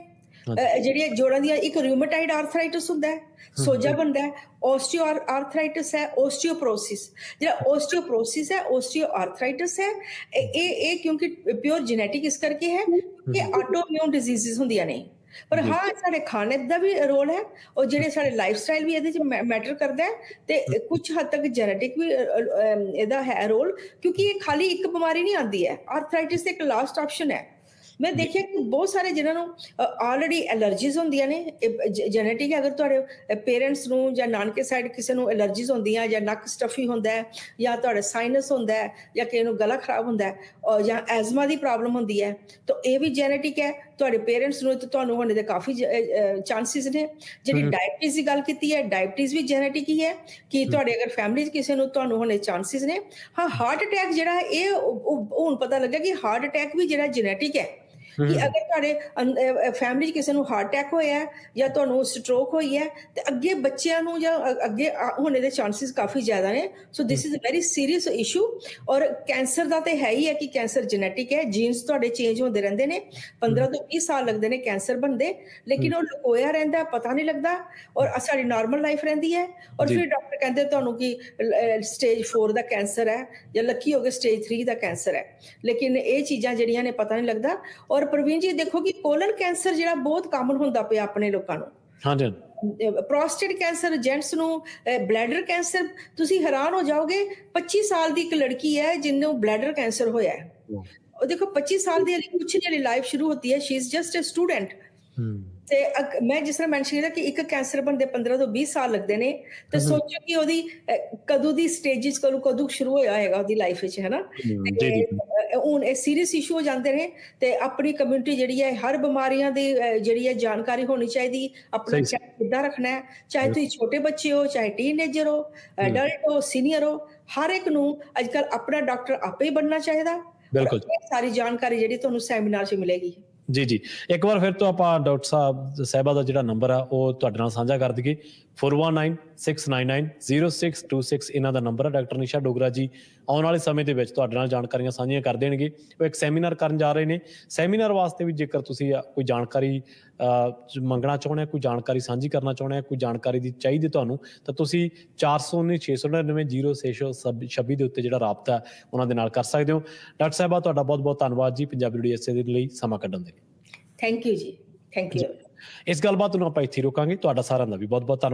ਜਿਹੜੀਆਂ ਜੋੜਾਂ ਦੀਆਂ, ਇੱਕ ਰਿਊਮੇਟਾਇਡ ਆਰਥਰਾਈਟਿਸ ਹੁੰਦਾ ਹੈ, ਸੋਜਾ ਬਣਦਾ ਹੈ, ਓਸਟੀਓ ਆਰਥਰਾਈਟਿਸ ਹੈ, ਓਸਟੀਓਪਰੋਸਿਸ। ਜਿਹੜਾ ਓਸਟੀਓਪਰੋਸਿਸ ਹੈ, ਓਸਟੀਓ ਆਰਥਰਾਈਟਿਸ ਹੈ, ਇਹ ਕਿਉਂਕਿ ਪਿਓਰ ਜੈਨੇਟਿਕ ਇਸ ਕਰਕੇ ਹੈ ਕਿ ਆਟੋਇਮਿਊਨ ਡਿਜ਼ੀਜ਼ਸ ਹੁੰਦੀਆਂ ਨੇ। ਪਰ ਹਾਂ, ਸਾਡੇ ਖਾਣੇ ਦਾ ਵੀ ਰੋਲ ਹੈ, ਔਰ ਜਿਹੜੇ ਸਾਡੇ ਲਾਈਫ ਸਟਾਈਲ ਵੀ ਇਹਦੇ 'ਚ ਮੈਟਰ ਕਰਦਾ ਹੈ, ਤੇ ਕੁਝ ਹੱਦ ਤੱਕ ਜੈਨੇਟਿਕ ਵੀ ਇਹਦਾ ਹੈ ਰੋਲ, ਕਿਉਂਕਿ ਇਹ ਖਾਲੀ ਇੱਕ ਬਿਮਾਰੀ ਨਹੀਂ ਆਉਂਦੀ ਹੈ। ਆਰਥਰਾਈਟਿਸ ਇੱਕ ਲਾਸਟ ਆਪਸ਼ਨ ਹੈ, ਮੈਂ ਦੇਖਿਆ ਕਿ ਬਹੁਤ ਸਾਰੇ ਜਿਨ੍ਹਾਂ ਨੂੰ ਆਲਰੇਡੀ ਐਲਰਜੀਜ਼ ਹੁੰਦੀਆਂ ਨੇ, ਜੈਨੇਟਿਕ ਹੈ। ਅਗਰ ਤੁਹਾਡੇ ਪੇਰੈਂਟਸ ਨੂੰ ਜਾਂ ਨਾਨਕੇ ਸਾਈਡ ਕਿਸੇ ਨੂੰ ਐਲਰਜੀਜ਼ ਹੁੰਦੀਆਂ, ਜਾਂ ਨੱਕ ਸਟਫੀ ਹੁੰਦਾ ਹੈ, ਜਾਂ ਤੁਹਾਡਾ ਸਾਈਨਸ ਹੁੰਦਾ ਹੈ, ਜਾਂ ਕਿਸੇ ਨੂੰ ਗਲਾ ਖਰਾਬ ਹੁੰਦਾ ਹੈ, ਜਾਂ ਐਜ਼ਮਾ ਦੀ ਪ੍ਰੋਬਲਮ ਹੁੰਦੀ ਹੈ, ਤਾਂ ਇਹ ਵੀ ਜੈਨੇਟਿਕ ਹੈ। ਤੁਹਾਡੇ ਪੇਰੈਂਟਸ ਨੂੰ ਤੇ ਤੁਹਾਨੂੰ ਹੋਣੇ ਦੇ ਕਾਫੀ ਚਾਂਸਿਸ ਨੇ। ਜਿਹੜੀ ਡਾਇਬਟੀਜ਼ ਦੀ ਗੱਲ ਕੀਤੀ ਹੈ, ਡਾਇਬਟੀਜ਼ ਵੀ ਜੈਨੇਟਿਕ ਹੀ ਹੈ ਕਿ ਤੁਹਾਡੇ ਅਗਰ ਫੈਮਿਲੀ 'ਚ ਕਿਸੇ ਨੂੰ ਤੁਹਾਨੂੰ ਹੋਣੇ ਚਾਂਸਿਸ ਨੇ। ਹਾਂ, ਹਾਰਟ ਅਟੈਕ ਜਿਹੜਾ ਇਹ ਹੁਣ ਪਤਾ ਲੱਗਾ ਕਿ ਹਾਰਟ ਅਟੈਕ ਵੀ ਜਿਹੜਾ ਜੈਨੇਟਿਕ ਹੈ, ਕਿ ਅਗਰ ਤੁਹਾਡੇ ਫੈਮਿਲੀ 'ਚ ਕਿਸੇ ਨੂੰ ਹਾਰਟ ਅਟੈਕ ਹੋਇਆ ਹੈ ਜਾਂ ਤੁਹਾਨੂੰ ਸਟ੍ਰੋਕ ਹੋਈ ਹੈ, ਤੇ ਅੱਗੇ ਬੱਚਿਆਂ ਨੂੰ ਜਾਂ ਅੱਗੇ ਹੋਣੇ ਦੇ ਚਾਂਸਿਸ ਕਾਫੀ ਜ਼ਿਆਦਾ ਨੇ। So this is a very serious issue. ਔਰ ਕੈਂਸਰ ਦਾ ਤੇ ਹੈ ਹੀ ਹੈ ਕਿ ਕੈਂਸਰ ਜੈਨੇਟਿਕ ਹੈ, ਜੀਨਸ ਤੁਹਾਡੇ ਚੇਂਜ ਹੁੰਦੇ ਰਹਿੰਦੇ ਨੇ। 15 ਤੋਂ 20 ਸਾਲ ਲੱਗਦੇ ਨੇ ਕੈਂਸਰ ਬਣਦੇ, ਲੇਕਿਨ ਉਹ ਲੁਕੋਇਆ ਰਹਿੰਦਾ, ਪਤਾ ਨਹੀਂ ਲੱਗਦਾ, ਔਰ ਸਾਡੀ ਨਾਰਮਲ ਲਾਈਫ ਰਹਿੰਦੀ ਹੈ। ਔਰ ਫਿਰ ਡਾਕਟਰ ਕਹਿੰਦੇ ਤੁਹਾਨੂੰ ਕਿ ਸਟੇਜ 4 ਦਾ ਕੈਂਸਰ ਹੈ, ਜਾਂ ਲੱਕੀ ਹੋ ਗਏ ਸਟੇਜ 3 ਦਾ ਕੈਂਸਰ ਹੈ, ਲੇਕਿਨ ਇਹ ਚੀਜ਼ਾਂ ਜਿਹੜੀਆਂ ਨੇ ਪਤਾ ਨਹੀਂ ਲੱਗਦਾ। ਔਰ ਪ੍ਰਵੀਨ ਜੀ ਦੇਖੋ ਕਿ ਕੋਲਨ ਕੈਂਸਰ ਜਿਹੜਾ ਬਹੁਤ ਕਾਮਨ ਹੁੰਦਾ ਪਿਆ ਆਪਣੇ ਲੋਕਾਂ ਨੂੰ। ਹਾਂਜੀ, ਪ੍ਰੋਸਟੇਟ ਕੈਂਸਰ ਜੈਂਟਸ ਨੂੰ, ਬਲੈਡਰ ਕੈਂਸਰ। ਤੁਸੀਂ ਹੈਰਾਨ ਹੋ ਜਾਓਗੇ, 25 ਸਾਲ ਦੀ ਇੱਕ ਲੜਕੀ ਹੈ ਜਿਹਨੂੰ ਬਲੈਡਰ ਕੈਂਸਰ ਹੋਇਆ ਹੈ। ਉਹ ਦੇਖੋ 25 ਸਾਲ ਦੀ ਕੁਛ ਨਹੀਂ, ਲਾਈਫ ਸ਼ੁਰੂ ਹੋਤੀ ਹੈ, she is just a student. ਤੇ ਮੈਂ ਜਿਸ ਤਰ੍ਹਾਂ ਮੈਂਸ਼ਨ ਕੀਤਾ ਕਿ ਇੱਕ ਕੈਂਸਰ ਬਣਦੇ 15 ਤੋਂ 20 ਸਾਲ ਲੱਗਦੇ ਨੇ, ਤੇ ਸੋਚੋ ਕਿ ਉਹਦੀ ਕਦੋਂ ਦੀ ਸਟੇਜਿਸ ਕਦੋਂ ਸ਼ੁਰੂ ਹੋਇਆ ਹੋਏਗਾ ਉਹਦੀ ਲਾਈਫ ਵਿੱਚ, ਹੈ ਨਾ। ਹੁਣ ਇਹ ਸੀਰੀਅਸ ਇਸ਼ੂ ਹੋ ਜਾਂਦੇ ਨੇ। ਤੇ ਆਪਣੀ ਕਮਿਊਨਿਟੀ ਜਿਹੜੀ ਹੈ, ਹਰ ਬਿਮਾਰੀਆਂ ਦੀ ਜਿਹੜੀ ਹੈ ਜਾਣਕਾਰੀ ਹੋਣੀ ਚਾਹੀਦੀ। ਆਪਣਾ ਚੈੱਕ ਕਿੱਦਾਂ ਰੱਖਣਾ ਹੈ, ਚਾਹੇ ਤੁਸੀਂ ਛੋਟੇ ਬੱਚੇ ਹੋ, ਚਾਹੇ ਟੀਨਏਜਰ ਹੋ, ਐਡਲਟ ਹੋ, ਸੀਨੀਅਰ ਹੋ, ਹਰ ਇੱਕ ਨੂੰ ਅੱਜ ਕੱਲ੍ਹ ਆਪਣਾ ਡਾਕਟਰ ਆਪੇ ਹੀ ਬਣਨਾ ਚਾਹੀਦਾ। ਬਿਲਕੁਲ, ਸਾਰੀ ਜਾਣਕਾਰੀ ਜਿਹੜੀ ਤੁਹਾਨੂੰ ਸੈਮੀਨਾਰ 'ਚ ਮਿਲੇਗੀ। ਜੀ। ਇੱਕ ਵਾਰ ਫਿਰ ਤੋਂ ਆਪਾਂ ਡਾਕਟਰ ਸਾਹਿਬਾ ਦਾ ਜਿਹੜਾ ਨੰਬਰ ਆ ਉਹ ਤੁਹਾਡੇ ਨਾਲ ਸਾਂਝਾ ਕਰ ਦਈਏ। 4196990626 ਇਹਨਾਂ ਦਾ ਨੰਬਰ ਹੈ। ਡਾਕਟਰ ਨਿਸ਼ਾ ਡੋਗਰਾ ਜੀ ਆਉਣ ਵਾਲੇ ਸਮੇਂ ਦੇ ਵਿੱਚ ਤੁਹਾਡੇ ਨਾਲ ਜਾਣਕਾਰੀਆਂ ਸਾਂਝੀਆਂ ਕਰ ਦੇਣਗੇ। ਉਹ ਇੱਕ ਸੈਮੀਨਾਰ ਕਰਨ ਜਾ ਰਹੇ ਨੇ। ਸੈਮੀਨਾਰ ਵਾਸਤੇ ਵੀ ਜੇਕਰ ਤੁਸੀਂ ਕੋਈ ਜਾਣਕਾਰੀ ਮੰਗਣਾ ਚਾਹੁੰਦੇ, ਕੋਈ ਜਾਣਕਾਰੀ ਸਾਂਝੀ ਕਰਨਾ ਚਾਹੁੰਦੇ, ਕੋਈ ਜਾਣਕਾਰੀ ਦੀ ਚਾਹੀਦੀ ਤੁਹਾਨੂੰ, ਤਾਂ ਤੁਸੀਂ 419-699-0626 ਦੇ ਉੱਤੇ ਜਿਹੜਾ ਰਾਬਤਾ ਉਹਨਾਂ ਦੇ ਨਾਲ ਕਰ ਸਕਦੇ ਹੋ। ਡਾਕਟਰ ਸਾਹਿਬਾ ਤੁਹਾਡਾ ਬਹੁਤ ਬਹੁਤ ਧੰਨਵਾਦ ਜੀ ਪੰਜਾਬੀ USA ਦੇ ਲਈ ਸਮਾਂ ਕੱਢਣ ਦੇ ਲਈ। ਥੈਂਕ ਯੂ ਜੀ, ਥੈਂਕ ਯੂ। ਇਸ ਗੱਲਬਾਤ ਨੂੰ ਆਪਾਂ ਇੱਥੇ ਰੋਕਾਂਗੇ। ਤੁਹਾਡਾ ਸਾਰਿਆਂ ਦਾ ਵੀ ਬਹੁਤ ਬਹੁਤ ਧੰਨਵਾਦ।